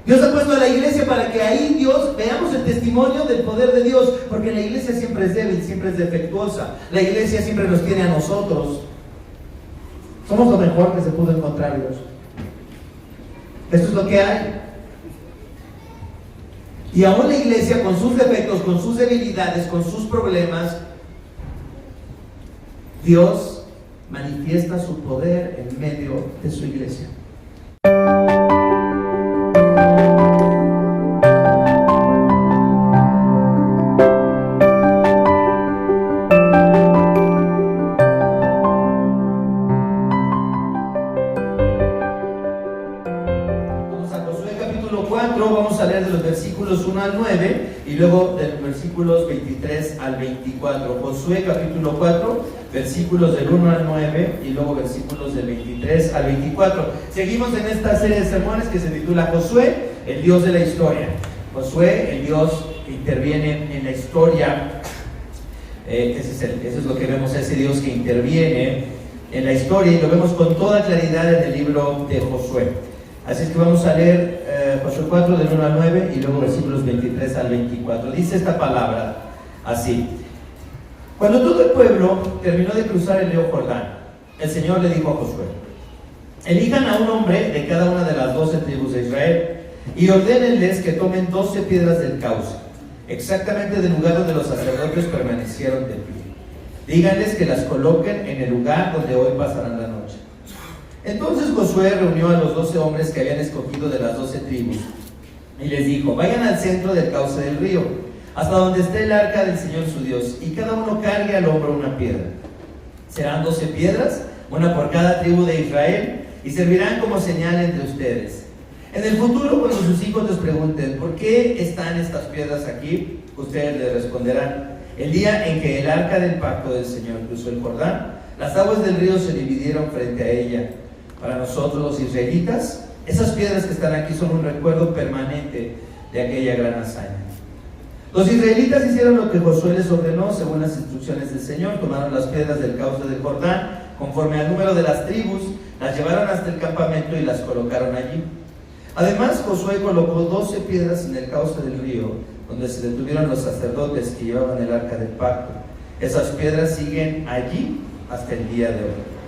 Dios ha puesto a la iglesia para que ahí Dios veamos el testimonio del poder de Dios, porque la iglesia siempre es débil, siempre es defectuosa. La iglesia siempre nos tiene a nosotros. Somos lo mejor que se pudo encontrar Dios. Esto es lo que hay. Y aún la iglesia, con sus defectos, con sus debilidades, con sus problemas, Dios manifiesta su poder en medio de su iglesia. Vamos a leer de los versículos 1 al 9 y luego de los versículos 23 al 24. Josué capítulo 4, versículos del 1 al 9 y luego versículos del 23 al 24. Seguimos en esta serie de sermones que se titula Josué, el Dios de la historia. Josué, el Dios que interviene en la historia. Eso es lo que vemos, ese Dios que interviene en la historia, y lo vemos con toda claridad en el libro de Josué. Así es que vamos a leer Josué 4 del 1 al 9 y luego versículos 23 al 24. Dice esta palabra así: Cuando todo el pueblo terminó de cruzar el río Jordán, el Señor le dijo a Josué: elijan a un hombre de cada una de las 12 tribus de Israel y ordénenles que tomen 12 piedras del cauce, exactamente del lugar donde los sacerdotes permanecieron de pie. Díganles que las coloquen en el lugar donde hoy pasarán la noche. Entonces Josué reunió a los 12 hombres que habían escogido de las 12 tribus y les dijo: vayan al centro del cauce del río, hasta donde esté el arca del Señor su Dios, y cada uno cargue al hombro una piedra. Serán 12 piedras, una por cada tribu de Israel, y servirán como señal entre ustedes. En el futuro, cuando sus hijos les pregunten: ¿por qué están estas piedras aquí?, ustedes les responderán: el día en que el arca del pacto del Señor cruzó el Jordán, las aguas del río se dividieron frente a ella. Para nosotros los israelitas, esas piedras que están aquí son un recuerdo permanente de aquella gran hazaña. Los israelitas hicieron lo que Josué les ordenó según las instrucciones del Señor. Tomaron las piedras del cauce del Jordán conforme al número de las tribus, las llevaron hasta el campamento y las colocaron allí. Además, Josué colocó 12 piedras en el cauce del río, donde se detuvieron los sacerdotes que llevaban el arca del pacto. Esas piedras siguen allí hasta el día de hoy.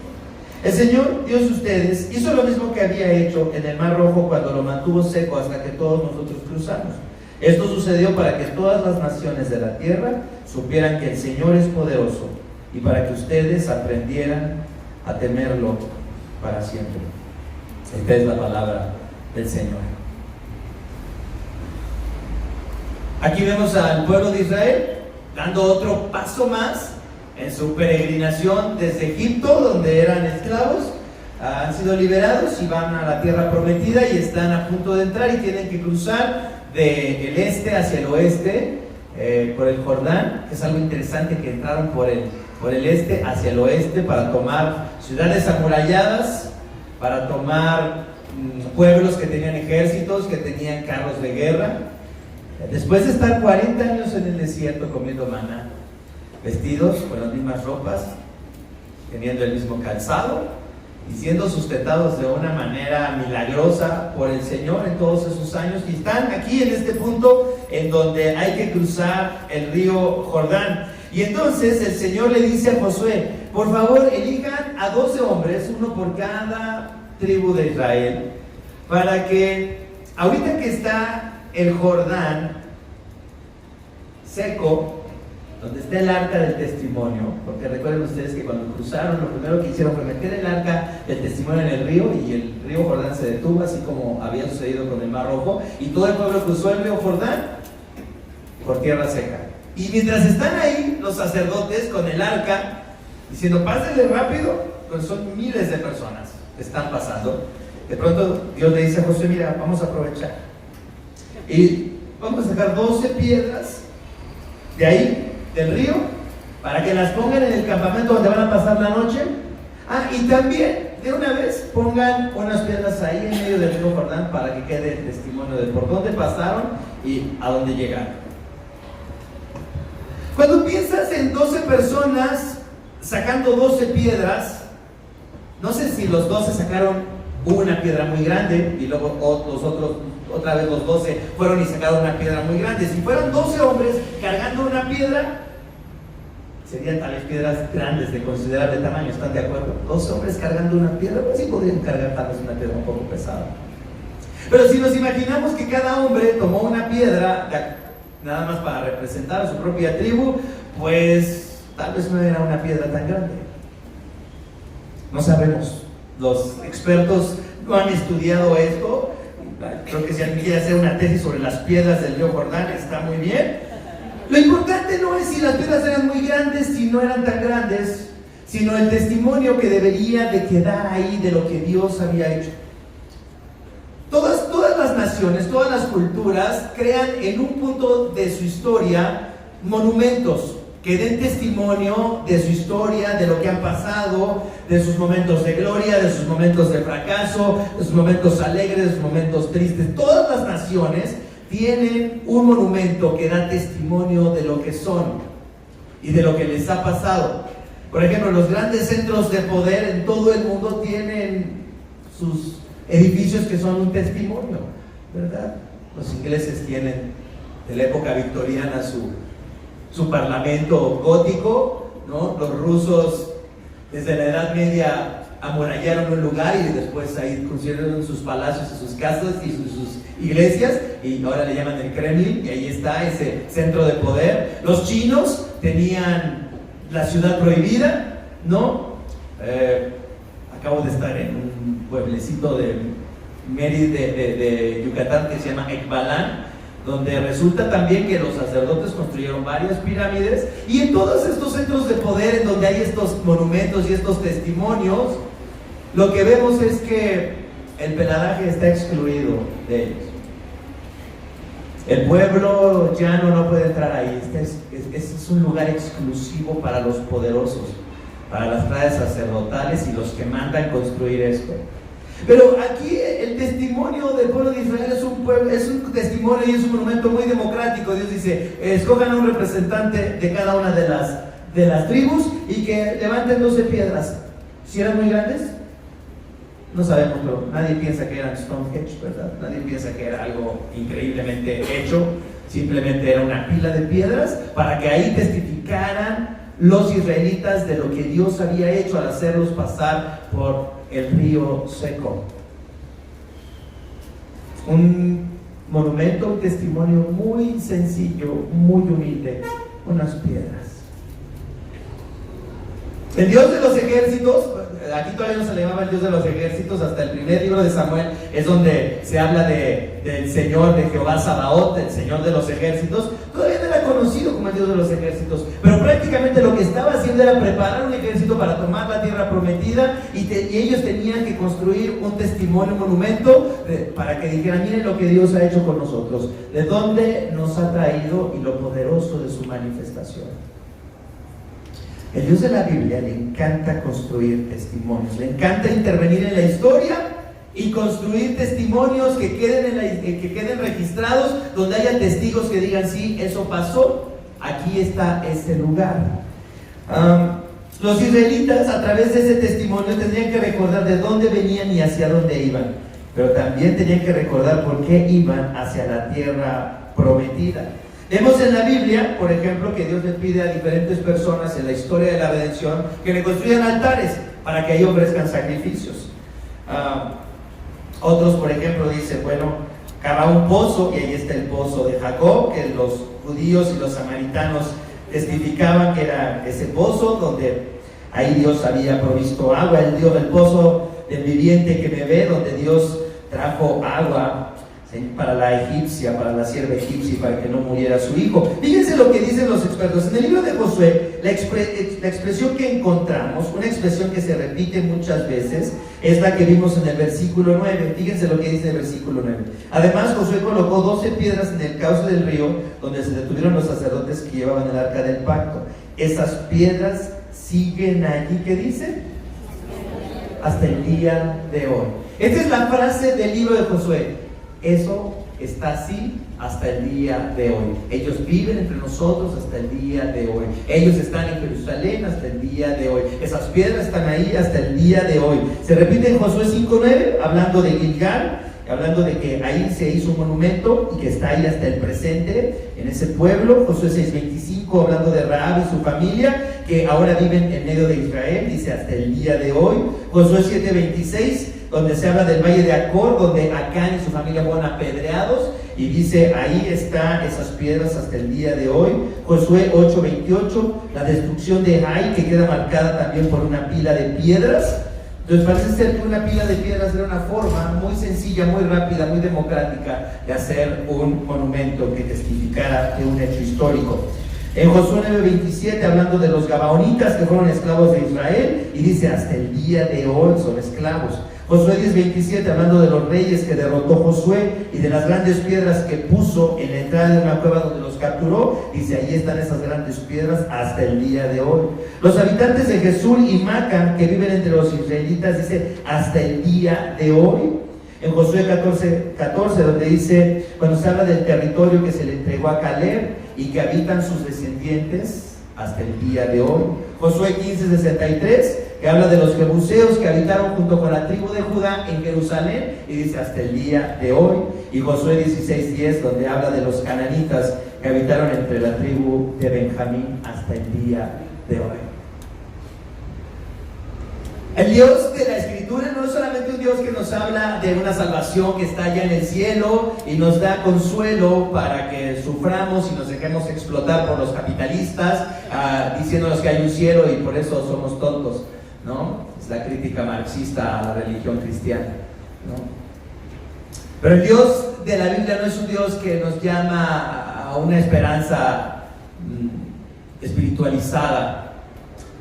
El Señor, Dios de ustedes, hizo lo mismo que había hecho en el Mar Rojo cuando lo mantuvo seco hasta que todos nosotros cruzamos. Esto sucedió para que todas las naciones de la tierra supieran que el Señor es poderoso y para que ustedes aprendieran a temerlo para siempre. Esta es la palabra del Señor. Aquí vemos al pueblo de Israel dando otro paso más en su peregrinación desde Egipto, donde eran esclavos. Han sido liberados y van a la tierra prometida y están a punto de entrar y tienen que cruzar del este hacia el oeste por el Jordán, que es algo interesante, que entraron por el este hacia el oeste para tomar ciudades amuralladas, para tomar pueblos que tenían ejércitos, que tenían carros de guerra. Después de estar 40 años en el desierto comiendo maná, vestidos con las mismas ropas, teniendo el mismo calzado y siendo sustentados de una manera milagrosa por el Señor en todos esos años, y están aquí en este punto en donde hay que cruzar el río Jordán. Y entonces el Señor le dice a Josué: por favor, elijan a 12 hombres, uno por cada tribu de Israel, para que ahorita que está el Jordán seco, donde está el arca del testimonio, porque recuerden ustedes que cuando cruzaron, lo primero que hicieron fue meter el arca del testimonio en el río, y el río Jordán se detuvo, así como había sucedido con el Mar Rojo, y todo el pueblo cruzó el río Jordán por tierra seca. Y mientras están ahí los sacerdotes con el arca diciendo: pásenle rápido, pues son miles de personas que están pasando. De pronto Dios le dice a Josué: mira, vamos a aprovechar y vamos a sacar 12 piedras de ahí, del río, para que las pongan en el campamento donde van a pasar la noche. Y también de una vez pongan unas piedras ahí en medio del río Jordán para que quede el testimonio de por dónde pasaron y a dónde llegaron. Cuando piensas en 12 personas sacando 12 piedras, no sé si los 12 sacaron hubo una piedra muy grande y luego los otros, otra vez los 12 fueron y sacaron una piedra muy grande. Si fueran 12 hombres cargando una piedra, serían tales piedras grandes de considerable tamaño, ¿están de acuerdo? 12 hombres cargando una piedra, pues sí podrían cargar tal vez una piedra un poco pesada. Pero si nos imaginamos que cada hombre tomó una piedra nada más para representar a su propia tribu, pues tal vez no era una piedra tan grande. No sabemos. Los expertos no han estudiado esto. Creo que si alguien quiere hacer una tesis sobre las piedras del río Jordán, está muy bien. Lo importante no es si las piedras eran muy grandes, si no eran tan grandes, sino el testimonio que debería de quedar ahí de lo que Dios había hecho. Todas las naciones, todas las culturas crean en un punto de su historia monumentos que den testimonio de su historia, de lo que han pasado, de sus momentos de gloria, de sus momentos de fracaso, de sus momentos alegres, de sus momentos tristes. Todas las naciones tienen un monumento que da testimonio de lo que son y de lo que les ha pasado. Por ejemplo, los grandes centros de poder en todo el mundo tienen sus edificios que son un testimonio, ¿verdad? Los ingleses tienen de la época victoriana su parlamento gótico, ¿no? Los rusos desde la Edad Media amurallaron un lugar y después ahí construyeron sus palacios y sus casas y sus iglesias, y ahora le llaman el Kremlin, y ahí está ese centro de poder. Los chinos tenían la ciudad prohibida, ¿no? Acabo de estar en un pueblecito de Yucatán que se llama Ekbalán, donde resulta también que los sacerdotes construyeron varias pirámides, y en todos estos centros de poder en donde hay estos monumentos y estos testimonios, lo que vemos es que el peladaje está excluido de ellos. El pueblo llano no puede entrar ahí. Es un lugar exclusivo para los poderosos, para las clases sacerdotales y los que mandan construir esto. Pero aquí el testimonio del pueblo de Israel es un testimonio y es un monumento muy democrático. Dios dice, escojan a un representante de cada una de las tribus y que levanten 12 piedras. ¿Si eran muy grandes? No sabemos, pero nadie piensa que eran Stonehenge, ¿verdad? Nadie piensa que era algo increíblemente hecho. Simplemente era una pila de piedras para que ahí testificaran los israelitas de lo que Dios había hecho al hacerlos pasar por el río seco. Un monumento, un testimonio muy sencillo, muy humilde, unas piedras. El Dios de los ejércitos, aquí todavía no se le llamaba el Dios de los ejércitos, hasta el primer libro de Samuel es donde se habla del Señor, de Jehová Sabaoth, el Señor de los ejércitos. Todavía no era conocido como el Dios de los ejércitos, pero prácticamente lo que estaba haciendo era preparar un ejército para tomar la tierra prometida, y ellos tenían que construir un testimonio, un monumento, para que dijeran, miren lo que Dios ha hecho con nosotros, de dónde nos ha traído y lo poderoso de su manifestación. El Dios de la Biblia le encanta construir testimonios, le encanta intervenir en la historia y construir testimonios que queden registrados, donde haya testigos que digan, sí, eso pasó, aquí está este lugar. Los israelitas, a través de ese testimonio, tendrían que recordar de dónde venían y hacia dónde iban, pero también tenían que recordar por qué iban hacia la tierra prometida. Vemos en la Biblia, por ejemplo, que Dios le pide a diferentes personas en la historia de la redención que le construyan altares para que ahí ofrezcan sacrificios. Otros, por ejemplo, dicen, bueno, cava un pozo, y ahí está el pozo de Jacob, que los judíos y los samaritanos testificaban que era ese pozo donde ahí Dios había provisto agua, el pozo del viviente que me ve, donde Dios trajo agua para la egipcia, para la sierva egipcia, y para que no muriera su hijo. Fíjense lo que dicen los expertos. En el libro de Josué, la expresión que encontramos, una expresión que se repite muchas veces, es la que vimos en el versículo 9. Fíjense lo que dice el versículo 9. Además, Josué colocó 12 piedras en el cauce del río, donde se detuvieron los sacerdotes que llevaban el arca del pacto. Esas piedras siguen allí, ¿qué dice? Hasta el día de hoy. Esta es la frase del libro de Josué. Eso está así hasta el día de hoy. Ellos viven entre nosotros hasta el día de hoy. Ellos están en Jerusalén hasta el día de hoy. Esas piedras están ahí hasta el día de hoy. Se repite en Josué 5:9, hablando de Gilgal, hablando de que ahí se hizo un monumento y que está ahí hasta el presente, en ese pueblo. Josué 6:25, hablando de Rahab y su familia, que ahora viven en medio de Israel, dice hasta el día de hoy. Josué 7:26, donde se habla del valle de Acor, donde Acán y su familia fueron apedreados, y dice ahí están esas piedras hasta el día de hoy. Josué 8:28, la destrucción de Ai, que queda marcada también por una pila de piedras. Entonces parece ser que una pila de piedras era una forma muy sencilla, muy rápida, muy democrática de hacer un monumento que testificara de un hecho histórico. En Josué 9:27, hablando de los gabaonitas que fueron esclavos de Israel, y dice hasta el día de hoy son esclavos. Josué 10:27, hablando de los reyes que derrotó Josué y de las grandes piedras que puso en la entrada de una cueva donde los capturó, dice ahí están esas grandes piedras hasta el día de hoy. Los habitantes de Jesús y Macan que viven entre los israelitas, dice hasta el día de hoy. En Josué 14:14, donde dice, cuando se habla del territorio que se le entregó a Caleb y que habitan sus descendientes hasta el día de hoy. Josué 15:63, que habla de los jebuseos que habitaron junto con la tribu de Judá en Jerusalén, y dice hasta el día de hoy. Y Josué 16:10, donde habla de los cananitas que habitaron entre la tribu de Benjamín hasta el día de hoy. El Dios de la Escritura no es solamente un Dios que nos habla de una salvación que está allá en el cielo y nos da consuelo para que suframos y nos dejemos explotar por los capitalistas, diciéndonos que hay un cielo y por eso somos tontos, ¿no? Es la crítica marxista a la religión cristiana, ¿no? Pero el Dios de la Biblia no es un Dios que nos llama a una esperanza espiritualizada,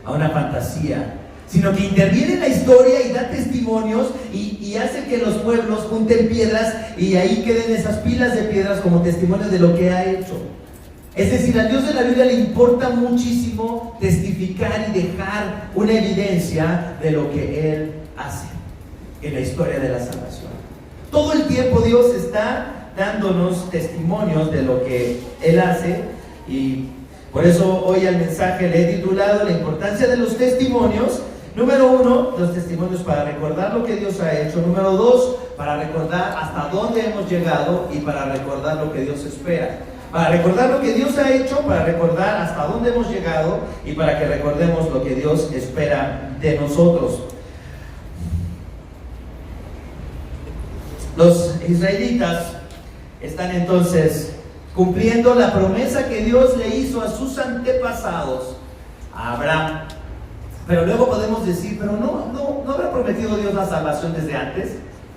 a una fantasía, sino que interviene en la historia y da testimonios y hace que los pueblos junten piedras y ahí queden esas pilas de piedras como testimonios de lo que ha hecho. Es decir, al Dios de la Biblia le importa muchísimo testificar y dejar una evidencia de lo que Él hace en la historia de la salvación. Todo el tiempo Dios está dándonos testimonios de lo que Él hace, y por eso hoy al mensaje le he titulado La importancia de los testimonios. Número 1, los testimonios para recordar lo que Dios ha hecho. Número 2, para recordar hasta dónde hemos llegado y para recordar lo que Dios espera. Para recordar lo que Dios ha hecho, para recordar hasta dónde hemos llegado y para que recordemos lo que Dios espera de nosotros. Los israelitas están entonces cumpliendo la promesa que Dios le hizo a sus antepasados, a Abraham. Pero luego podemos decir, pero no habrá prometido Dios la salvación desde antes,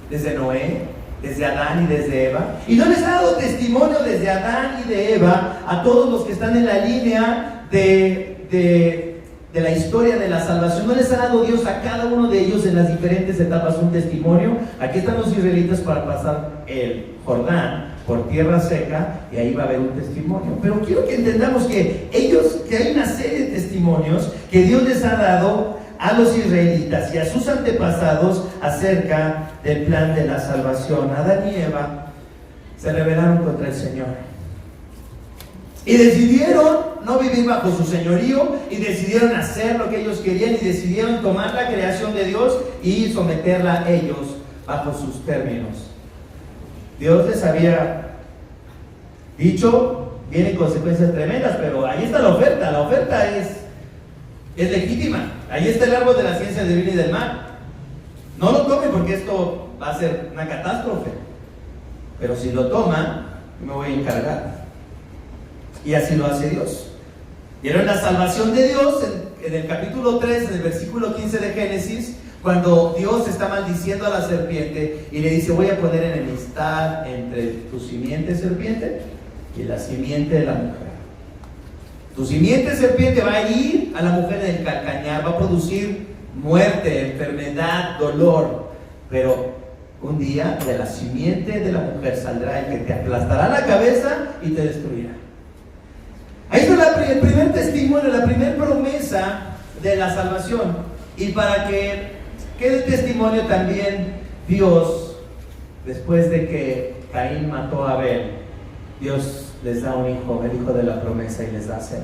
desde Noé, desde Adán y desde Eva. Y no les ha dado testimonio desde Adán y de Eva a todos los que están en la línea de la historia de la salvación. No les ha dado Dios a cada uno de ellos en las diferentes etapas un testimonio. Aquí están los israelitas para pasar el Jordán por tierra seca y ahí va a haber un testimonio. Pero quiero que entendamos que hay una serie de testimonios que Dios les ha dado a los israelitas y a sus antepasados acerca del plan de la salvación. Adán y Eva se rebelaron contra el Señor y decidieron no vivir bajo su señorío y decidieron hacer lo que ellos querían y decidieron tomar la creación de Dios y someterla a ellos bajo sus términos. Dios les había dicho, vienen consecuencias tremendas, pero ahí está la oferta es legítima. Ahí está el árbol de la ciencia del bien y del mal. No lo tomen porque esto va a ser una catástrofe, pero si lo toman, me voy a encargar. Y así lo hace Dios. Vieron la salvación de Dios en el capítulo 3, en el versículo 15 de Génesis, cuando Dios está maldiciendo a la serpiente y le dice, voy a poner enemistad entre tu simiente serpiente y la simiente de la mujer. Tu simiente serpiente va a ir a la mujer en el calcañar, va a producir muerte, enfermedad, dolor, pero un día de la simiente de la mujer saldrá el que te aplastará la cabeza y te destruirá. Ahí está el primer testimonio, la primera promesa de la salvación. Y para que quede testimonio también Dios, después de que Caín mató a Abel, Dios les da un hijo, el hijo de la promesa, y les da a Seth.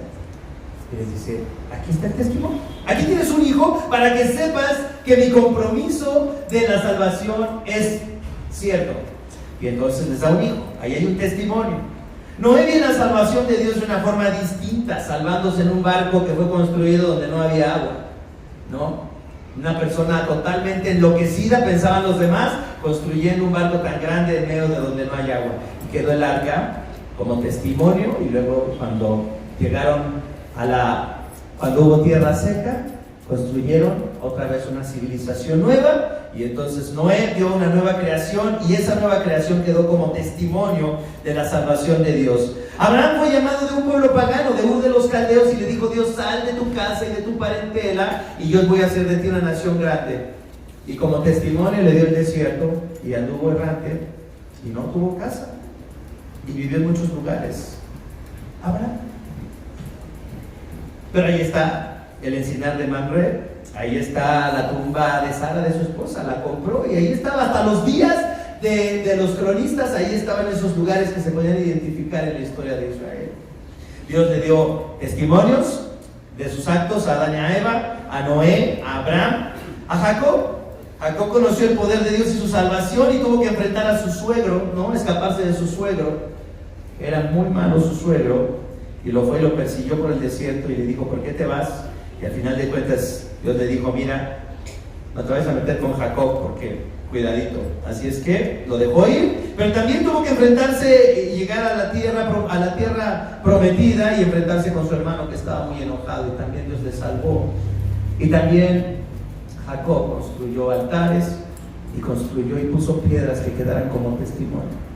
Y les dice, aquí está el testimonio. Aquí tienes un hijo para que sepas que mi compromiso de la salvación es cierto. Y entonces les da un hijo. Ahí hay un testimonio. Noé vio la salvación de Dios de una forma distinta, salvándose en un barco que fue construido donde no había agua, ¿no? Una persona totalmente enloquecida, pensaban los demás, construyendo un barco tan grande en medio de donde no hay agua. Y quedó el arca como testimonio, y luego cuando llegaron cuando hubo tierra seca, construyeron otra vez una civilización nueva, y entonces Noé dio una nueva creación, y esa nueva creación quedó como testimonio de la salvación de Dios. Abraham fue llamado de un pueblo pagano, de Ur de los Caldeos, y le dijo Dios: sal de tu casa y de tu parentela, y yo voy a hacer de ti una nación grande. Y como testimonio le dio el desierto, y anduvo errante, y no tuvo casa, y vivió en muchos lugares. Abraham. Pero ahí está el encinar de Mamre, ahí está la tumba de Sara, de su esposa, la compró, y ahí estaba hasta los días de los cronistas, ahí estaban esos lugares que se podían identificar en la historia de Israel. Dios le dio testimonios de sus actos a Adán y a Eva, a Noé, a Abraham, a Jacob. Jacob conoció el poder de Dios y su salvación, y tuvo que enfrentar a su suegro, ¿no? Escaparse de su suegro. Era muy malo su suegro, y lo fue y lo persiguió por el desierto, y le dijo: ¿por qué te vas? Y al final de cuentas Dios le dijo: mira, no te vayas a meter con Jacob, porque cuidadito. Así es que lo dejó ir, pero también tuvo que enfrentarse y llegar a la tierra prometida, y enfrentarse con su hermano que estaba muy enojado, y también Dios le salvó. Y también Jacob construyó altares, y construyó y puso piedras que quedaran como testimonio.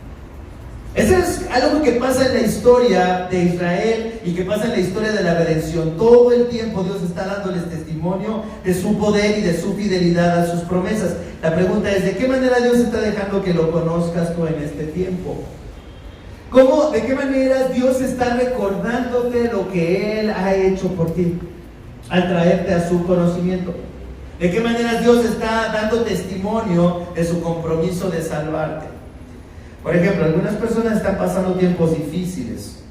Eso es algo que pasa en la historia de Israel y que pasa en la historia de la redención. Todo el tiempo Dios está dándoles testimonio de su poder y de su fidelidad a sus promesas. La pregunta es: ¿de qué manera Dios está dejando que lo conozcas tú en este tiempo? ¿Cómo, de qué manera Dios está recordándote lo que Él ha hecho por ti al traerte a su conocimiento? ¿De qué manera Dios está dando testimonio de su compromiso de salvarte? Por ejemplo, algunas personas están pasando tiempos difíciles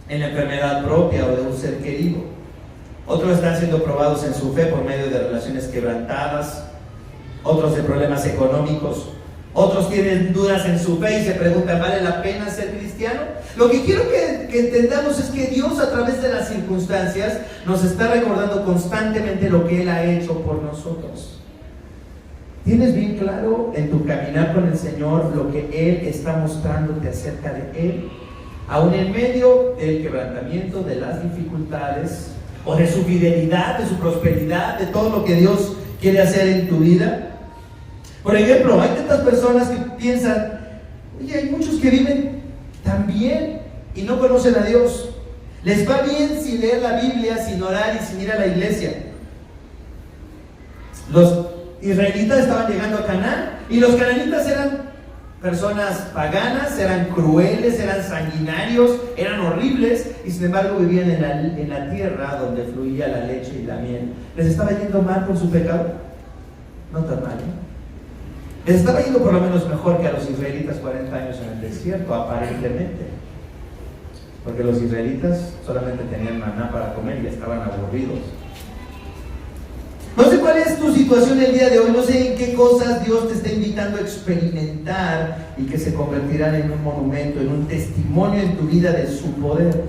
en la enfermedad propia o de un ser querido. Otros están siendo probados en su fe por medio de relaciones quebrantadas, otros de problemas económicos, otros tienen dudas en su fe y se preguntan: ¿vale la pena ser cristiano? Lo que quiero que entendamos es que Dios, a través de las circunstancias, nos está recordando constantemente lo que Él ha hecho por nosotros. ¿Tienes bien claro en tu caminar con el Señor lo que Él está mostrándote acerca de Él? Aún en medio del quebrantamiento, de las dificultades, o de su fidelidad, de su prosperidad, de todo lo que Dios quiere hacer en tu vida. Por ejemplo, hay tantas personas que piensan: oye, hay muchos que viven tan bien y no conocen a Dios. Les va bien sin leer la Biblia, sin orar y sin ir a la iglesia. Los israelitas estaban llegando a Canaán, y los cananitas eran personas paganas, eran crueles, eran sanguinarios, eran horribles, y sin embargo vivían en la tierra donde fluía la leche y la miel. ¿Les estaba yendo mal por su pecado? No tan mal, ¿eh? Les estaba yendo por lo menos mejor que a los israelitas 40 años en el desierto, aparentemente, porque los israelitas solamente tenían maná para comer y estaban aburridos. No sé cuál es tu situación el día de hoy, no sé en qué cosas Dios te está invitando a experimentar y que se convertirán en un monumento, en un testimonio en tu vida de su poder.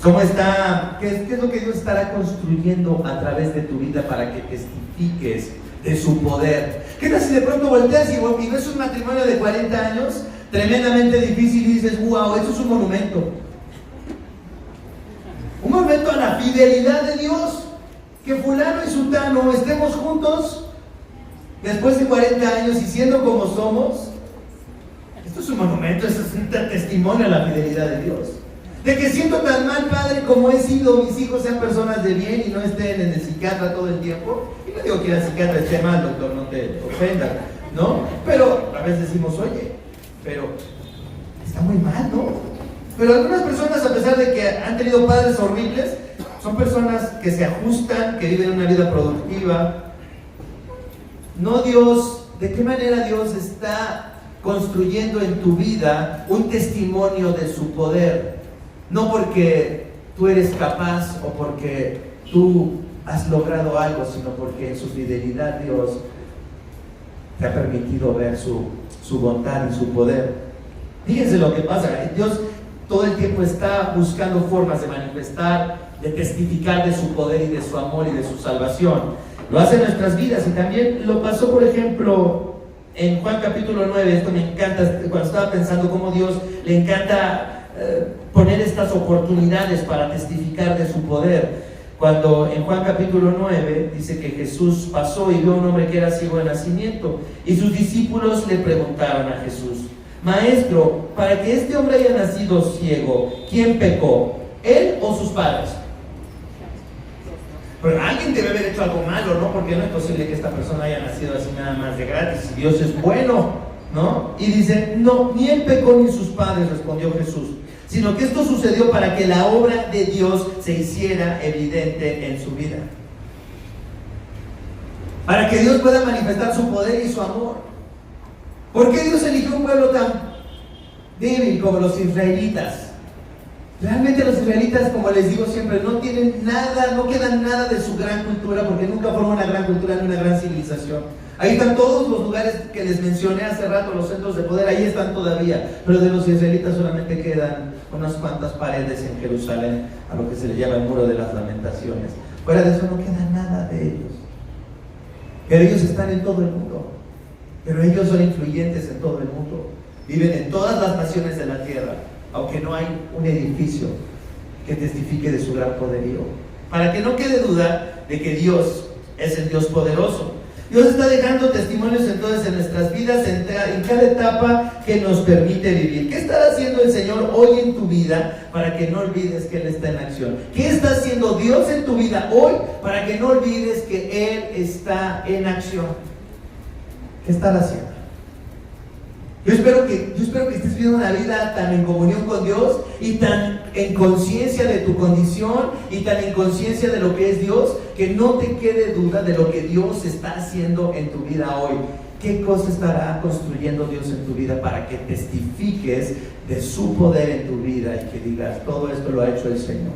¿Cómo está? ¿Qué es lo que Dios estará construyendo a través de tu vida para que testifiques de su poder? ¿Qué tal si de pronto volteas y ves un matrimonio de 40 años tremendamente difícil y dices: wow, eso es un monumento? Un monumento a la fidelidad de Dios. Que fulano y sutano estemos juntos después de 40 años y siendo como somos. Esto es un monumento, esto es un testimonio a la fidelidad de Dios. De que siendo tan mal padre como he sido, mis hijos sean personas de bien y no estén en el psiquiatra todo el tiempo. Y no digo que el psiquiatra esté mal, doctor, no te ofenda, ¿no? Pero a veces decimos: oye, pero está muy mal, ¿no? Pero algunas personas, a pesar de que han tenido padres horribles, son personas que se ajustan, que viven una vida productiva. No Dios, ¿de qué manera Dios está construyendo en tu vida un testimonio de su poder. No porque tú eres capaz o porque tú has logrado algo, sino porque en su fidelidad Dios te ha permitido ver su bondad y su poder. Fíjense lo que pasa. Dios todo el tiempo está buscando formas de manifestar, de testificar de su poder y de su amor y de su salvación. Lo hace en nuestras vidas y también lo pasó, por ejemplo, en Juan capítulo 9. Esto me encanta, cuando estaba pensando cómo Dios le encanta poner estas oportunidades para testificar de su poder. Cuando en Juan capítulo 9 dice que Jesús pasó y vio a un hombre que era ciego de nacimiento, y sus discípulos le preguntaron a Jesús: Maestro, para que este hombre haya nacido ciego, ¿quién pecó? ¿Él o sus padres? Pero alguien debe haber hecho algo malo, ¿no? Porque no es posible que esta persona haya nacido así nada más de gratis. Dios es bueno, ¿no? Y dice: no, ni él pecó ni sus padres, respondió Jesús, sino que esto sucedió para que la obra de Dios se hiciera evidente en su vida, para que Dios pueda manifestar su poder y su amor. ¿Por qué Dios eligió un pueblo tan débil como los israelitas? Realmente los israelitas, como les digo siempre, no tienen nada, no quedan nada de su gran cultura, porque nunca fueron una gran cultura ni una gran civilización. Ahí están todos los lugares que les mencioné hace rato, los centros de poder, ahí están todavía. Pero de los israelitas solamente quedan unas cuantas paredes en Jerusalén, a lo que se le llama el Muro de las Lamentaciones. Fuera de eso no queda nada de ellos. Pero ellos están en todo el mundo. Pero ellos son influyentes en todo el mundo. Viven en todas las naciones de la tierra, aunque no hay un edificio que testifique de su gran poderío. Para que no quede duda de que Dios es el Dios poderoso. Dios está dejando testimonios entonces en nuestras vidas, en cada etapa que nos permite vivir. ¿Qué está haciendo el Señor hoy en tu vida para que no olvides que Él está en acción? ¿Qué está haciendo Dios en tu vida hoy para que no olvides que Él está en acción? ¿Qué está haciendo? Yo espero que estés viviendo una vida tan en comunión con Dios y tan en conciencia de tu condición y tan en conciencia de lo que es Dios, que no te quede duda de lo que Dios está haciendo en tu vida hoy. ¿Qué cosa estará construyendo Dios en tu vida para que testifiques de su poder en tu vida y que digas: todo esto lo ha hecho el Señor?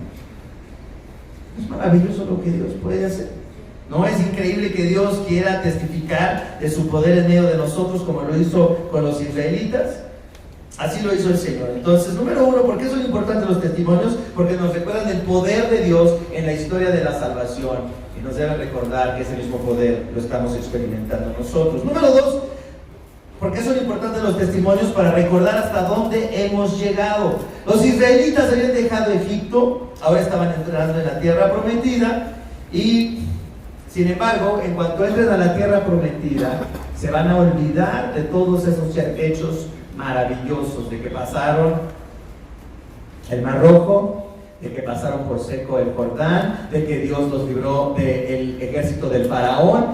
Es maravilloso lo que Dios puede hacer. ¿No es increíble que Dios quiera testificar de su poder en medio de nosotros, como lo hizo con los israelitas? Así lo hizo el Señor. Entonces, número uno, ¿por qué son importantes los testimonios? Porque nos recuerdan del poder de Dios en la historia de la salvación, y nos deben recordar que ese mismo poder lo estamos experimentando nosotros. Número dos, ¿por qué son importantes los testimonios? Para recordar hasta dónde hemos llegado. Los israelitas habían dejado Egipto, ahora estaban entrando en la tierra prometida, y sin embargo, en cuanto entren a la tierra prometida, se van a olvidar de todos esos hechos maravillosos, de que pasaron el Mar Rojo, de que pasaron por seco el Jordán, de que Dios los libró del ejército del faraón,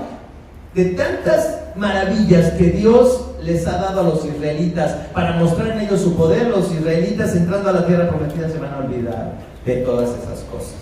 de tantas maravillas que Dios les ha dado a los israelitas para mostrar en ellos su poder. Los israelitas, entrando a la tierra prometida, se van a olvidar de todas esas cosas.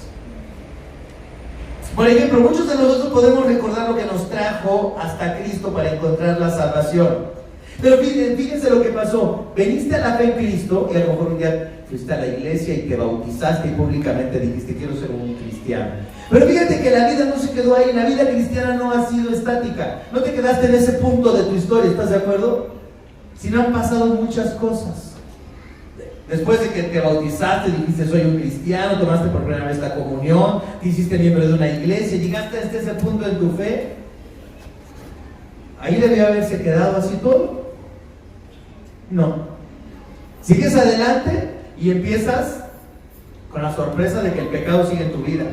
Por ejemplo, muchos de nosotros podemos recordar lo que nos trajo hasta Cristo para encontrar la salvación. Pero fíjense lo que pasó. Veniste a la fe en Cristo y a lo mejor un día fuiste a la iglesia y te bautizaste y públicamente dijiste: quiero ser un cristiano. Pero fíjate que la vida no se quedó ahí. La vida cristiana no ha sido estática. No te quedaste en ese punto de tu historia, ¿estás de acuerdo? Sino han pasado muchas cosas. Después de que te bautizaste, dijiste: soy un cristiano, tomaste por primera vez la comunión, te hiciste miembro de una iglesia, llegaste hasta ese punto en tu fe. ¿Ahí debió haberse quedado así todo? No. Sigues adelante y empiezas con la sorpresa de que el pecado sigue en tu vida,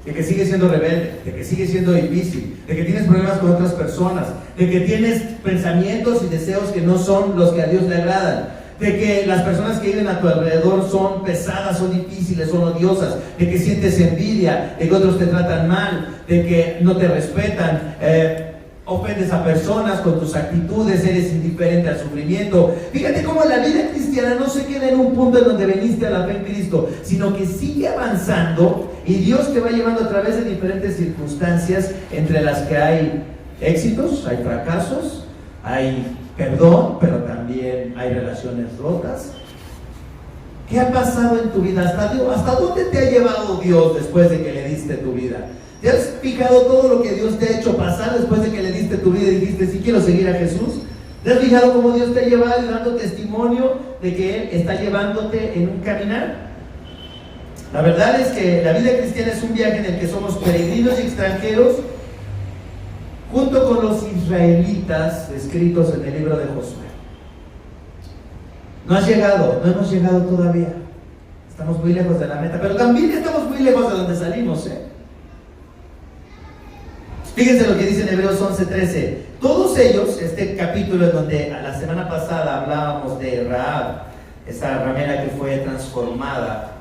de que sigues siendo rebelde, de que sigue siendo difícil, de que tienes problemas con otras personas, de que tienes pensamientos y deseos que no son los que a Dios le agradan, de que las personas que viven a tu alrededor son pesadas, son difíciles, son odiosas, de que sientes envidia, de que otros te tratan mal, de que no te respetan, ofendes a personas con tus actitudes, eres indiferente al sufrimiento. Fíjate cómo la vida cristiana no se queda en un punto en donde veniste a la fe en Cristo, sino que sigue avanzando y Dios te va llevando a través de diferentes circunstancias, entre las que hay éxitos, hay fracasos, hay perdón, pero también hay relaciones rotas. ¿Qué ha pasado en tu vida? ¿Hasta dónde te ha llevado Dios después de que le diste tu vida? ¿Te has fijado todo lo que Dios te ha hecho pasar después de que le diste tu vida y dijiste, sí quiero seguir a Jesús? ¿Te has fijado cómo Dios te ha llevado y dando testimonio de que Él está llevándote en un caminar? La verdad es que la vida cristiana es un viaje en el que somos peregrinos y extranjeros, junto con los israelitas descritos en el libro de Josué. No hemos llegado todavía. Estamos muy lejos de la meta, pero también estamos muy lejos de donde salimos, Fíjense lo que dice en Hebreos 11:13. Todos ellos, este capítulo en donde a la semana pasada hablábamos de Rahab, esa ramera que fue transformada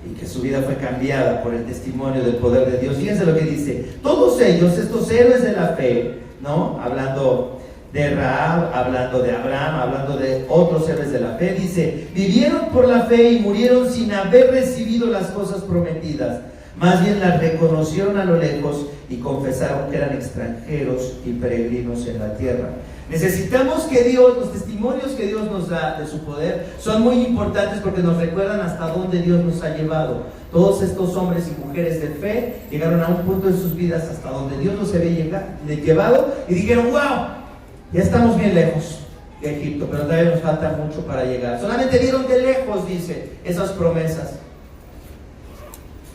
y que su vida fue cambiada por el testimonio del poder de Dios. Fíjense lo que dice. Todos ellos, estos héroes de la fe, ¿no? Hablando de Rahab, hablando de Abraham, hablando de otros héroes de la fe, dice, vivieron por la fe y murieron sin haber recibido las cosas prometidas. Más bien las reconocieron a lo lejos y confesaron que eran extranjeros y peregrinos en la tierra. Necesitamos que Dios, los testimonios que Dios nos da de su poder son muy importantes porque nos recuerdan hasta dónde Dios nos ha llevado. Todos estos hombres y mujeres de fe llegaron a un punto en sus vidas hasta donde Dios los había llevado y dijeron, wow, ya estamos bien lejos de Egipto, pero todavía nos falta mucho para llegar. Solamente vieron de lejos, dice, esas promesas.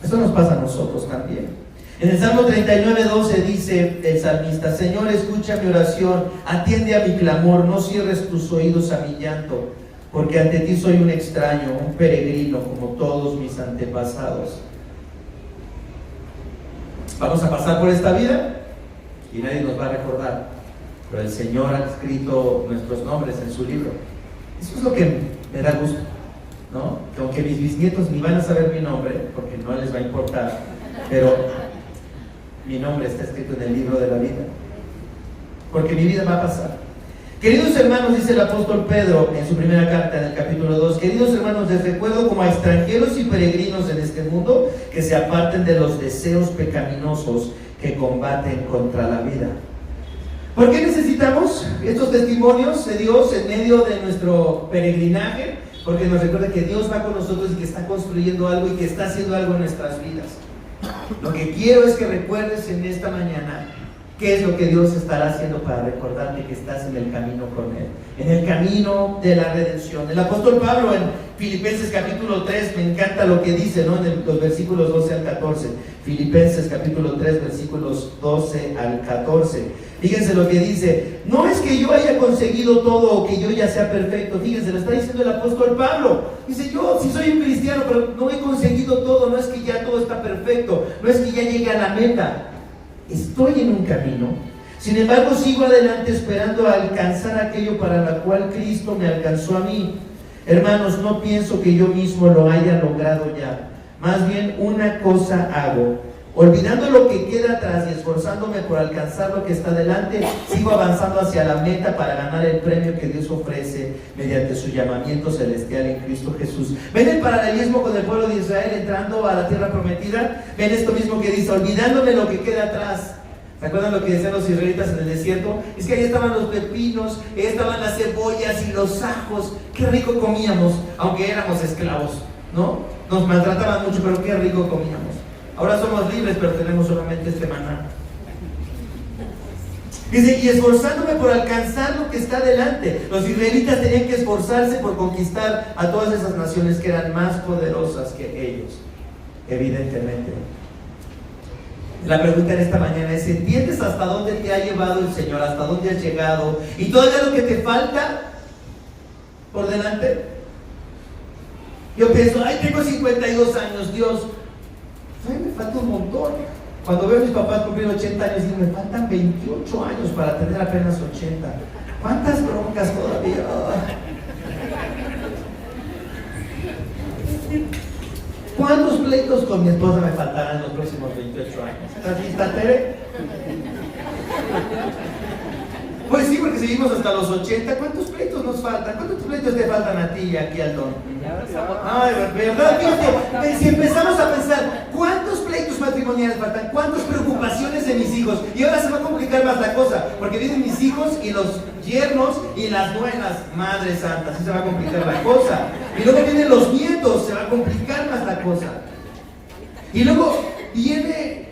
Eso nos pasa a nosotros también. En el Salmo 39:12 dice el salmista, Señor, escucha mi oración, atiende a mi clamor, no cierres tus oídos a mi llanto, porque ante ti soy un extraño, un peregrino, como todos mis antepasados. Vamos a pasar por esta vida y nadie nos va a recordar, pero el Señor ha escrito nuestros nombres en su libro. Eso es lo que me da gusto, ¿no? Que aunque mis bisnietos ni van a saber mi nombre, porque no les va a importar, pero mi nombre está escrito en el libro de la vida, porque mi vida va a pasar. Queridos hermanos, dice el apóstol Pedro en su primera carta, en el capítulo 2, queridos hermanos, les recuerdo como a extranjeros y peregrinos en este mundo, que se aparten de los deseos pecaminosos que combaten contra la vida. ¿Por qué necesitamos estos testimonios de Dios en medio de nuestro peregrinaje? Porque nos recuerda que Dios va con nosotros y que está construyendo algo y que está haciendo algo en nuestras vidas. Lo que quiero es que recuerdes en esta mañana qué es lo que Dios estará haciendo para recordarte que estás en el camino con Él, en el camino de la redención. El apóstol Pablo en Filipenses capítulo 3, me encanta lo que dice, ¿no? En los versículos 12 al 14. Filipenses capítulo 3, versículos 12 al 14. Fíjense lo que dice, no es que yo haya conseguido todo o que yo ya sea perfecto. Fíjense, lo está diciendo el apóstol Pablo. Dice, yo sí soy un cristiano, pero no he conseguido todo. No es que ya todo está perfecto, no es que ya llegue a la meta. Estoy en un camino, sin embargo sigo adelante esperando a alcanzar aquello para la cual Cristo me alcanzó a mí. Hermanos, no pienso que yo mismo lo haya logrado ya. Más bien una cosa hago, olvidando lo que queda atrás y esforzándome por alcanzar lo que está delante, sigo avanzando hacia la meta para ganar el premio que Dios ofrece mediante su llamamiento celestial en Cristo Jesús. ¿Ven el paralelismo con el pueblo de Israel entrando a la tierra prometida? ¿Ven esto mismo que dice, olvidándome lo que queda atrás? ¿Se acuerdan lo que decían los israelitas en el desierto? Es que ahí estaban los pepinos, ahí estaban las cebollas y los ajos. Qué rico comíamos, aunque éramos esclavos, ¿no? Nos maltrataban mucho, pero qué rico comíamos. Ahora somos libres, pero tenemos solamente este maná. Dice, y esforzándome por alcanzar lo que está delante. Los israelitas tenían que esforzarse por conquistar a todas esas naciones que eran más poderosas que ellos, evidentemente. La pregunta en esta mañana es, ¿entiendes hasta dónde te ha llevado el Señor? ¿Hasta dónde has llegado? ¿Y todavía lo que te falta por delante? Yo pienso, ay, tengo 52 años, Dios, ay, me falta un montón. Cuando veo a mis papás cumplir 80 años, digo, me faltan 28 años para tener apenas 80. ¿Cuántas broncas todavía? ¿Cuántos pleitos con mi esposa me faltarán en los próximos 28 años? ¿Estás lista, Tere? Pues sí, porque seguimos hasta los 80. ¿Cuántos pleitos nos faltan? ¿Cuántos pleitos te faltan a ti y aquí al don? Ay, ¿verdad? Fíjate, si empezamos a pensar, ¿cuántos pleitos pleitos matrimoniales faltan? ¿Cuántas preocupaciones de mis hijos? Y ahora se va a complicar más la cosa, porque vienen mis hijos y los yernos y las nueras. Madre santa, así se va a complicar la cosa. Y luego vienen los nietos, se va a complicar más la cosa. Y luego viene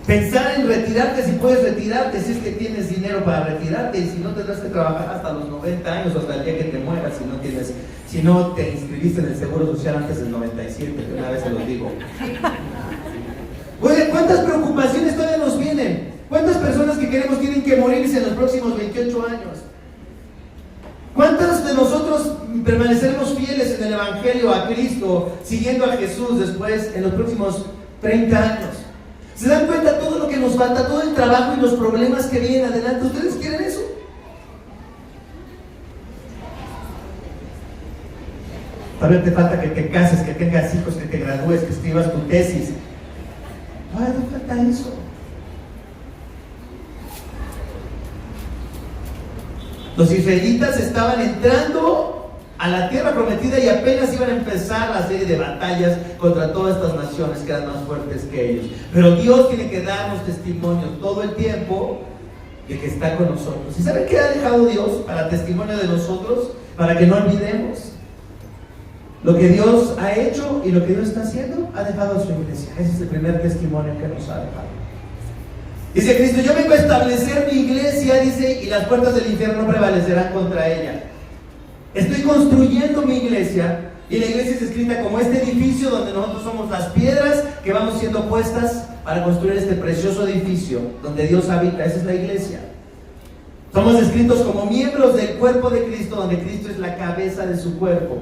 pensar en retirarte, si puedes retirarte, si es que tienes dinero para retirarte, y si no tendrás que trabajar hasta los 90 años, hasta el día que te mueras, si no te inscribiste en el Seguro Social antes del 97, que una vez se los digo. Oye, ¿cuántas preocupaciones todavía nos vienen? ¿Cuántas personas que queremos tienen que morirse en los próximos 28 años? ¿Cuántos de nosotros permaneceremos fieles en el Evangelio a Cristo, siguiendo a Jesús después en los próximos 30 años? ¿Se dan cuenta todo lo que nos falta, todo el trabajo y los problemas que vienen adelante? ¿Ustedes quieren eso? Todavía te falta que te cases, que tengas hijos, que te gradúes, que escribas tu tesis. Todavía no falta eso. Los israelitas estaban entrando a la tierra prometida y apenas iban a empezar la serie de batallas contra todas estas naciones que eran más fuertes que ellos. Pero Dios tiene que darnos testimonio todo el tiempo de que está con nosotros. ¿Y saben qué ha dejado Dios para testimonio de nosotros? Para que no olvidemos lo que Dios ha hecho y lo que Dios está haciendo. Ha dejado a su iglesia. Ese es el primer testimonio que nos ha dejado. Dice Cristo: yo vengo a establecer mi iglesia, dice, y las puertas del infierno no prevalecerán contra ella. Estoy construyendo mi iglesia, y la iglesia es escrita como este edificio donde nosotros somos las piedras que vamos siendo puestas para construir este precioso edificio donde Dios habita. Esa es la iglesia. Somos escritos como miembros del cuerpo de Cristo, donde Cristo es la cabeza de su cuerpo.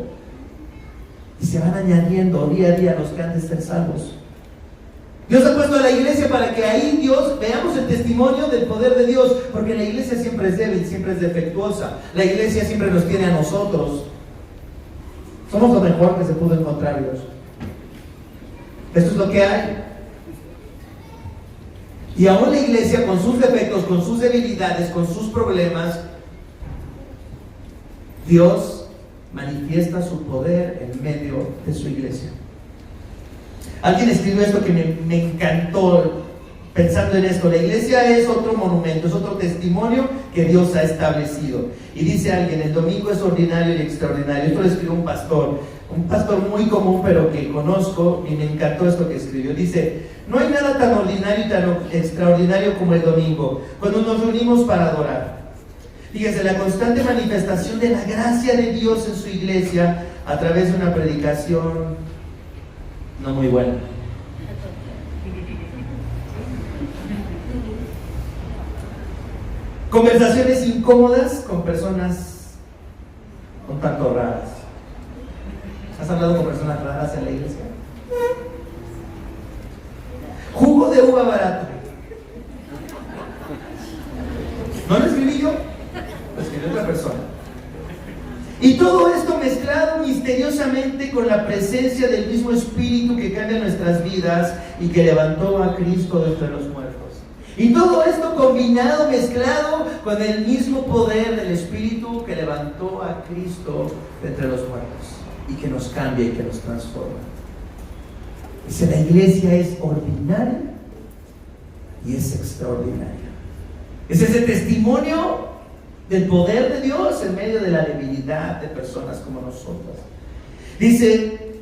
Y se van añadiendo día a día los que han de ser salvos. Dios ha puesto a la iglesia para que ahí Dios veamos el testimonio del poder de Dios, porque la iglesia siempre es débil, siempre es defectuosa. La iglesia siempre nos tiene a nosotros. Somos lo mejor que se pudo encontrar Dios. Esto es lo que hay. Y aún la iglesia, con sus defectos, con sus debilidades, con sus problemas, Dios manifiesta su poder en medio de su iglesia. Alguien escribió esto que me encantó pensando en esto: la iglesia es otro monumento, es otro testimonio que Dios ha establecido. Y dice alguien: el domingo es ordinario y extraordinario. Esto lo escribió un pastor muy común, pero que conozco, y me encantó esto que escribió. Dice: no hay nada tan ordinario y tan extraordinario como el domingo, cuando nos reunimos para adorar. Fíjense, la constante manifestación de la gracia de Dios en su iglesia a través de una predicación no muy buena. Conversaciones incómodas con personas un tanto raras. ¿Has hablado con personas raras en la iglesia? Jugo de uva barato. ¿No lo escribí yo? Lo escribió otra persona. Y todo esto mezclado misteriosamente con la presencia del mismo Espíritu que cambia nuestras vidas y que levantó a Cristo de entre los muertos. Y todo esto combinado, mezclado con el mismo poder del Espíritu que levantó a Cristo de entre los muertos y que nos cambia y que nos transforma. Dice: la iglesia es ordinaria y es extraordinaria. Es ese testimonio del poder de Dios en medio de la debilidad de personas como nosotros. Dice: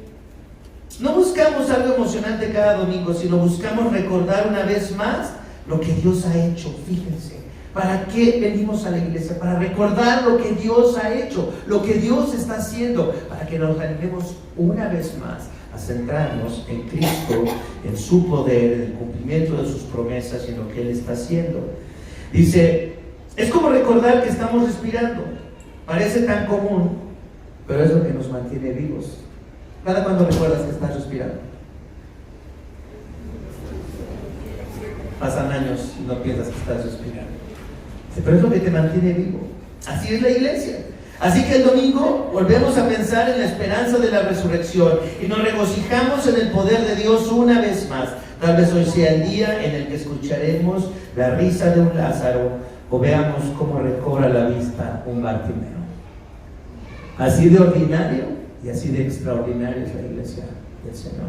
no buscamos algo emocionante cada domingo, sino buscamos recordar una vez más lo que Dios ha hecho. Fíjense, ¿para qué venimos a la iglesia? Para recordar lo que Dios ha hecho, lo que Dios está haciendo, para que nos rendemos una vez más a centrarnos en Cristo, en su poder, en el cumplimiento de sus promesas y en lo que Él está haciendo. Dice: es como recordar que estamos respirando. Parece tan común, pero es lo que nos mantiene vivos. ¿Cada cuándo recuerdas que estás respirando? Pasan años y no piensas que estás respirando. Pero es lo que te mantiene vivo. Así es la iglesia. Así que el domingo volvemos a pensar en la esperanza de la resurrección y nos regocijamos en el poder de Dios una vez más. Tal vez hoy sea el día en el que escucharemos la risa de un Lázaro o veamos cómo recobra la vista un Bartimeo. Así de ordinario y así de extraordinario es la iglesia del Señor.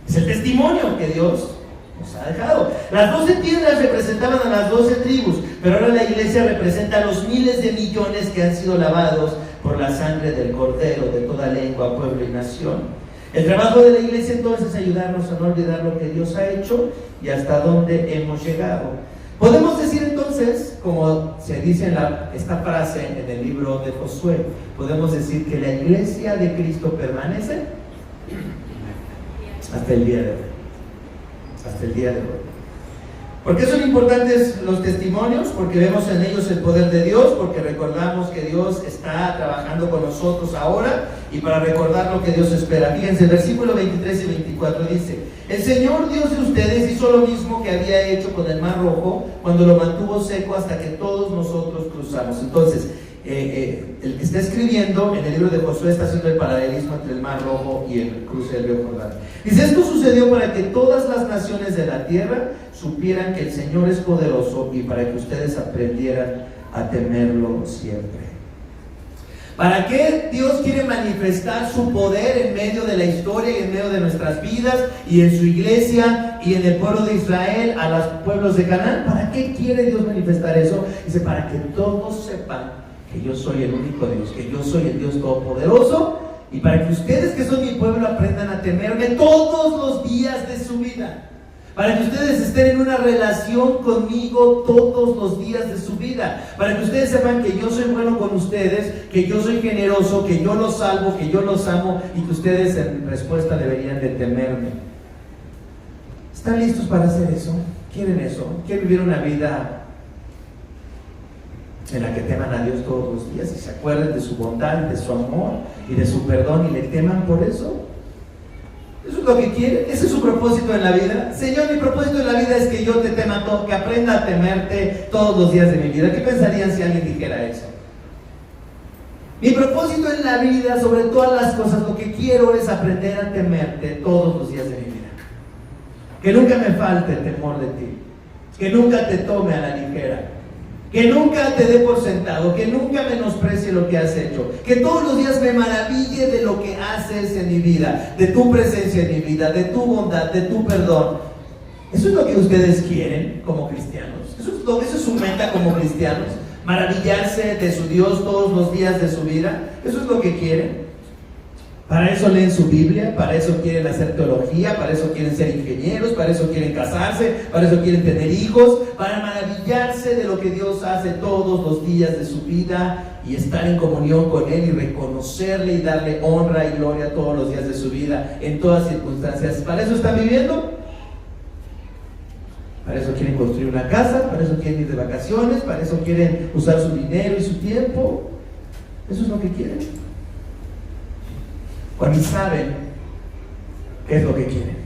Es el testimonio que Dios nos ha dejado. Las 12 piedras representaban a las 12 tribus, pero ahora la iglesia representa a los miles de millones que han sido lavados por la sangre del Cordero, de toda lengua, pueblo y nación. El trabajo de la iglesia entonces es ayudarnos a no olvidar lo que Dios ha hecho y hasta dónde hemos llegado. Podemos decir entonces, como se dice en esta frase en el libro de Josué, podemos decir que la iglesia de Cristo permanece hasta el día de hoy. Hasta el día de hoy. ¿Por qué son importantes los testimonios? Porque vemos en ellos el poder de Dios, porque recordamos que Dios está trabajando con nosotros ahora y para recordar lo que Dios espera. Fíjense, el versículo 23 y 24 dice: el Señor Dios de ustedes hizo lo mismo que había hecho con el Mar Rojo cuando lo mantuvo seco hasta que todos nosotros cruzamos. Entonces, el que está escribiendo en el libro de Josué está haciendo el paralelismo entre el Mar Rojo y el cruce del río Jordán. Dice: esto sucedió para que todas las naciones de la tierra supieran que el Señor es poderoso y para que ustedes aprendieran a temerlo siempre. ¿Para qué Dios quiere manifestar su poder en medio de la historia y en medio de nuestras vidas y en su iglesia y en el pueblo de Israel, a los pueblos de Canaán? ¿Para qué quiere Dios manifestar eso? Dice: para que todos sepan que yo soy el único Dios, que yo soy el Dios todopoderoso, y para que ustedes, que son mi pueblo, aprendan a temerme todos los días de su vida. Para que ustedes estén en una relación conmigo todos los días de su vida. Para que ustedes sepan que yo soy bueno con ustedes, que yo soy generoso, que yo los salvo, que yo los amo, y que ustedes en respuesta deberían de temerme. ¿Están listos para hacer eso? ¿Quieren eso? ¿Quieren vivir una vida en la que teman a Dios todos los días y se acuerden de su bondad, de su amor y de su perdón y le teman por eso? ¿Eso es lo que quieren? ¿Ese es su propósito en la vida? Señor, mi propósito en la vida es que yo te tema todo, que aprenda a temerte todos los días de mi vida. ¿Qué pensarían si alguien dijera eso? Mi propósito en la vida, sobre todas las cosas, lo que quiero es aprender a temerte todos los días de mi vida. Que nunca me falte el temor de ti, que nunca te tome a la ligera, que nunca te dé por sentado, que nunca menosprecie lo que has hecho, que todos los días me maraville de lo que haces en mi vida, de tu presencia en mi vida, de tu bondad, de tu perdón. Eso es lo que ustedes quieren como cristianos. Eso es su meta como cristianos, maravillarse de su Dios todos los días de su vida. Eso es lo que quieren. Para eso leen su Biblia, para eso quieren hacer teología, para eso quieren ser ingenieros, para eso quieren casarse, para eso quieren tener hijos, para maravillarse de lo que Dios hace todos los días de su vida y estar en comunión con Él y reconocerle y darle honra y gloria todos los días de su vida, en todas circunstancias. ¿Para eso están viviendo? Para eso quieren construir una casa, para eso quieren ir de vacaciones, para eso quieren usar su dinero y su tiempo. Eso es lo que quieren. Cuando saben qué es lo que quieren,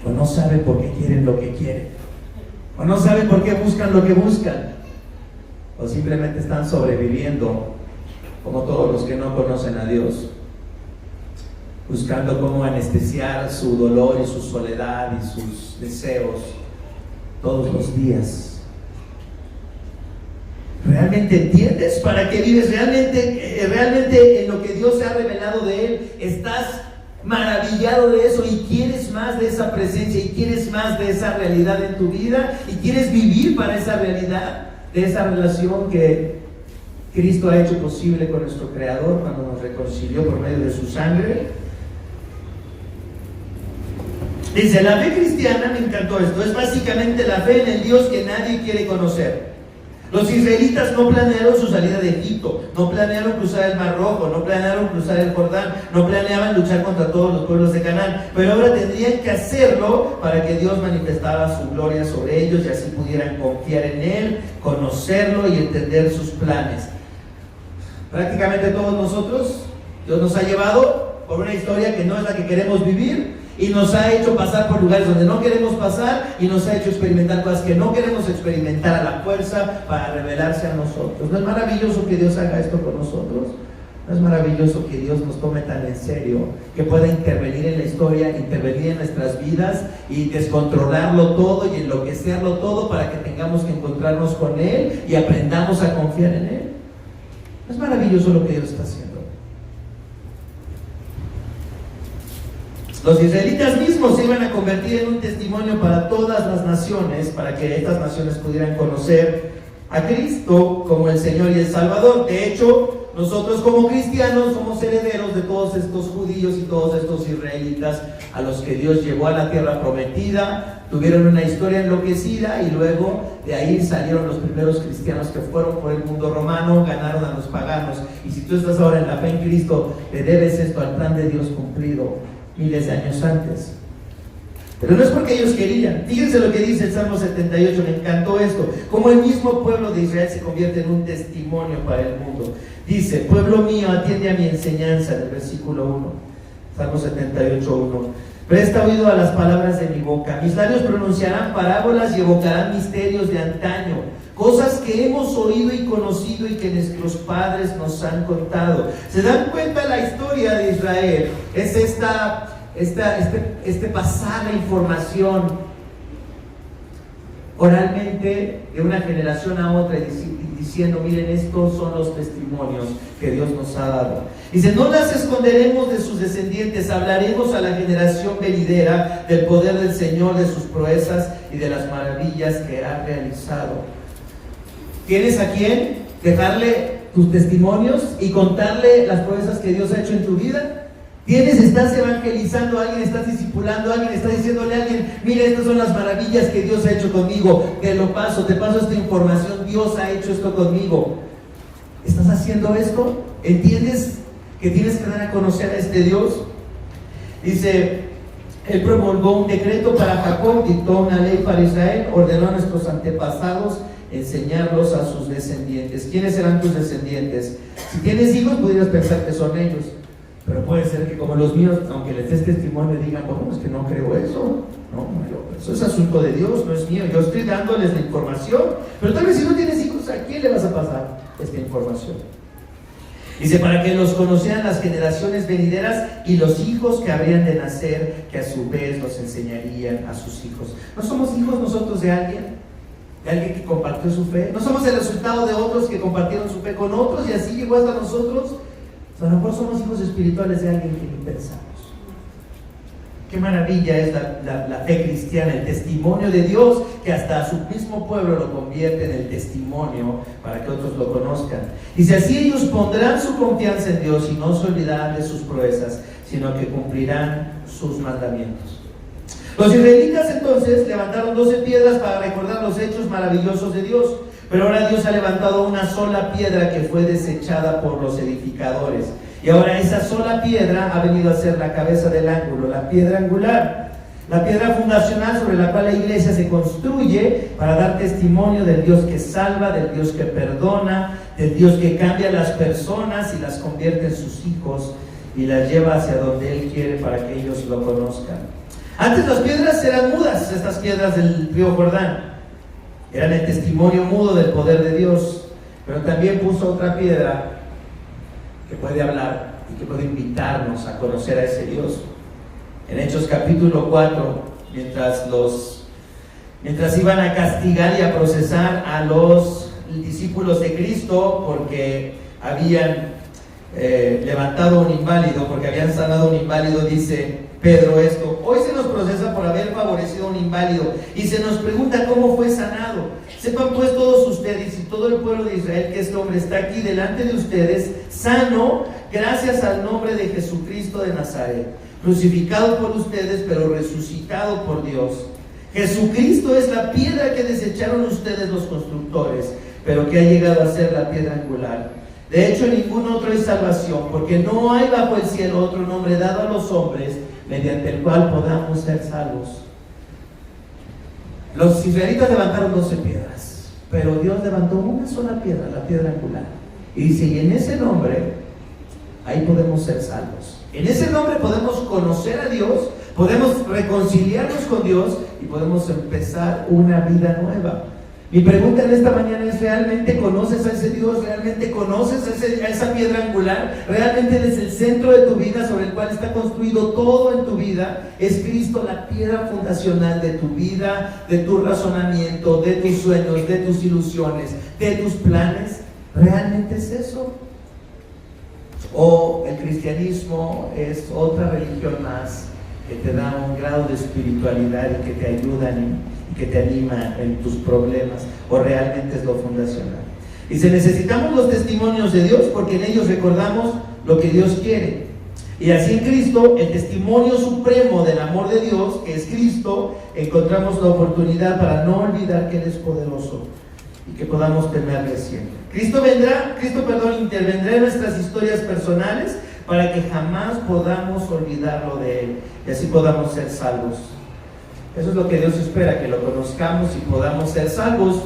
o no saben por qué quieren lo que quieren, o no saben por qué buscan lo que buscan, o simplemente están sobreviviendo como todos los que no conocen a Dios, buscando cómo anestesiar su dolor y su soledad y sus deseos todos los días. ¿Realmente entiendes para qué vives? ¿Realmente en lo que Dios se ha revelado de Él estás maravillado de eso y quieres más de esa presencia y quieres más de esa realidad en tu vida y quieres vivir para esa realidad, de esa relación que Cristo ha hecho posible con nuestro Creador cuando nos reconcilió por medio de su sangre? Dice, la fe cristiana, me encantó esto, es básicamente la fe en el Dios que nadie quiere conocer. Los israelitas no planearon su salida de Egipto, no planearon cruzar el Mar Rojo, no planearon cruzar el Jordán, no planeaban luchar contra todos los pueblos de Canaán, pero ahora tendrían que hacerlo para que Dios manifestara su gloria sobre ellos y así pudieran confiar en Él, conocerlo y entender sus planes. Prácticamente todos nosotros, Dios nos ha llevado por una historia que no es la que queremos vivir, y nos ha hecho pasar por lugares donde no queremos pasar y nos ha hecho experimentar cosas que no queremos experimentar a la fuerza para revelarse a nosotros. ¿No es maravilloso que Dios haga esto con nosotros? ¿No es maravilloso que Dios nos tome tan en serio, que pueda intervenir en la historia, intervenir en nuestras vidas y descontrolarlo todo y enloquecerlo todo para que tengamos que encontrarnos con Él y aprendamos a confiar en Él? ¿No es maravilloso lo que Dios está haciendo? Los israelitas mismos se iban a convertir en un testimonio para todas las naciones, para que estas naciones pudieran conocer a Cristo como el Señor y el Salvador. De hecho, nosotros como cristianos somos herederos de todos estos judíos y todos estos israelitas a los que Dios llevó a la tierra prometida, tuvieron una historia enloquecida y luego de ahí salieron los primeros cristianos que fueron por el mundo romano, ganaron a los paganos. Y si tú estás ahora en la fe en Cristo, le debes esto al plan de Dios cumplido miles de años antes. Pero no es porque ellos querían. Fíjense lo que dice el Salmo 78, me encantó esto. Como el mismo pueblo de Israel se convierte en un testimonio para el mundo. Dice, pueblo mío, atiende a mi enseñanza, en el versículo 1. Salmo 78, 1. Presta oído a las palabras de mi boca. Mis labios pronunciarán parábolas y evocarán misterios de antaño. Cosas que hemos oído y conocido y que nuestros padres nos han contado. ¿Se dan cuenta? La historia de Israel es este pasar la información oralmente de una generación a otra diciendo, miren, estos son los testimonios que Dios nos ha dado. Dice, no las esconderemos de sus descendientes, hablaremos a la generación venidera del poder del Señor, de sus proezas y de las maravillas que ha realizado. ¿Tienes a quién dejarle tus testimonios y contarle las proezas que Dios ha hecho en tu vida? Estás evangelizando a alguien, estás discipulando a alguien, estás diciéndole a alguien, mira, estas son las maravillas que Dios ha hecho conmigo, te paso esta información, Dios ha hecho esto conmigo. ¿Estás haciendo esto? ¿Entiendes que tienes que dar a conocer a este Dios? Dice, Él promulgó un decreto para Jacob, dictó una ley para Israel, ordenó a nuestros antepasados enseñarlos a sus descendientes. ¿Quiénes serán tus descendientes? Si tienes hijos, pudieras pensar que son ellos. Pero puede ser que como los míos, aunque les des testimonio, digan, bueno, es que no creo eso. No, eso es asunto de Dios, no es mío. Yo estoy dándoles la información. Pero tal vez si no tienes hijos, ¿a quién le vas a pasar esta información? Dice, para que los conocieran las generaciones venideras y los hijos que habrían de nacer, que a su vez los enseñarían a sus hijos. ¿No somos hijos nosotros de alguien? ¿De alguien que compartió su fe? ¿No somos el resultado de otros que compartieron su fe con otros y así llegó hasta nosotros? A lo mejor somos hijos espirituales de alguien que ni pensamos. Qué maravilla es la fe cristiana, el testimonio de Dios, que hasta a su mismo pueblo lo convierte en el testimonio para que otros lo conozcan. Dice, así ellos pondrán su confianza en Dios y no se olvidarán de sus proezas, sino que cumplirán sus mandamientos. Los israelitas entonces levantaron 12 piedras para recordar los hechos maravillosos de Dios. Pero ahora Dios ha levantado una sola piedra que fue desechada por los edificadores. Y ahora esa sola piedra ha venido a ser la cabeza del ángulo, la piedra angular. La piedra fundacional sobre la cual la iglesia se construye para dar testimonio del Dios que salva, del Dios que perdona, del Dios que cambia a las personas y las convierte en sus hijos y las lleva hacia donde Él quiere para que ellos lo conozcan. Antes las piedras eran mudas, estas piedras del río Jordán. Eran el testimonio mudo del poder de Dios, pero también puso otra piedra que puede hablar y que puede invitarnos a conocer a ese Dios. En Hechos capítulo 4, mientras iban a castigar y a procesar a los discípulos de Cristo porque habían levantado un inválido, porque habían sanado un inválido, dice Pedro esto: hoy se nos procesa por haber favorecido a un inválido y se nos pregunta cómo fue sanado. Sepan pues todos ustedes y todo el pueblo de Israel que este hombre está aquí delante de ustedes, sano, gracias al nombre de Jesucristo de Nazaret, crucificado por ustedes, pero resucitado por Dios. Jesucristo es la piedra que desecharon ustedes los constructores, pero que ha llegado a ser la piedra angular. De hecho, en ningún otro hay salvación, porque no hay bajo el cielo otro nombre dado a los hombres mediante el cual podamos ser salvos. Los israelitas levantaron 12 piedras, pero Dios levantó una sola piedra, la piedra angular. Y dice, y en ese nombre, ahí podemos ser salvos. En ese nombre podemos conocer a Dios, podemos reconciliarnos con Dios y podemos empezar una vida nueva. Mi pregunta en esta mañana es: ¿realmente conoces a ese Dios? ¿Realmente conoces a esa piedra angular? ¿Realmente Él es el centro de tu vida, sobre el cual está construido todo en tu vida? ¿Es Cristo la piedra fundacional de tu vida, de tu razonamiento, de tus sueños, de tus ilusiones, de tus planes? ¿Realmente es eso? ¿O el cristianismo es otra religión más que te da un grado de espiritualidad y que te ayudan y que te animan en tus problemas, o realmente es lo fundacional. Dice, necesitamos los testimonios de Dios porque en ellos recordamos lo que Dios quiere. Y así en Cristo, el testimonio supremo del amor de Dios, que es Cristo, encontramos la oportunidad para no olvidar que Él es poderoso y que podamos temerle siempre. Cristo intervendrá en nuestras historias personales para que jamás podamos olvidarlo de Él y así podamos ser salvos. Eso es lo que Dios espera, que lo conozcamos y podamos ser salvos.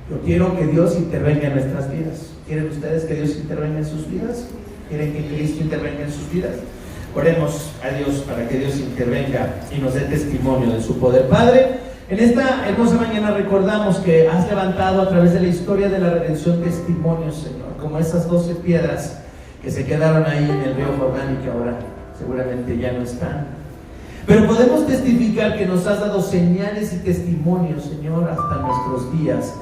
Yo quiero que Dios intervenga en nuestras vidas. ¿Quieren ustedes que Dios intervenga en sus vidas? ¿Quieren que Cristo intervenga en sus vidas? Oremos a Dios para que Dios intervenga y nos dé testimonio de su poder. Padre, en esta hermosa mañana recordamos que has levantado a través de la historia de la redención testimonios, Señor, como esas 12 piedras que se quedaron ahí en el río Jordán y que ahora seguramente ya no están. Pero podemos testificar que nos has dado señales y testimonios, Señor, hasta nuestros días,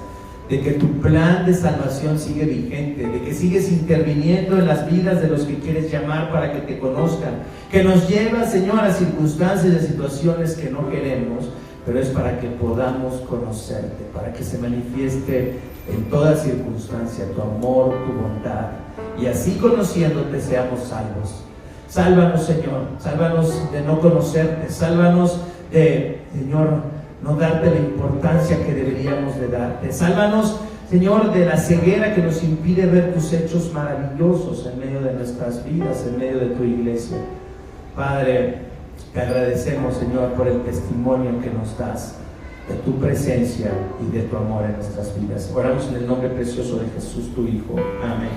de que tu plan de salvación sigue vigente, de que sigues interviniendo en las vidas de los que quieres llamar para que te conozcan, que nos lleva, Señor, a circunstancias y a situaciones que no queremos, pero es para que podamos conocerte, para que se manifieste en toda circunstancia tu amor, tu bondad, y así conociéndote seamos salvos. Sálvanos, Señor, sálvanos de no conocerte, sálvanos de, Señor, no darte la importancia que deberíamos de darte. Sálvanos, Señor, de la ceguera que nos impide ver tus hechos maravillosos en medio de nuestras vidas, en medio de tu iglesia. Padre, te agradecemos, Señor, por el testimonio que nos das de tu presencia y de tu amor en nuestras vidas. Oramos en el nombre precioso de Jesús, tu Hijo. Amén.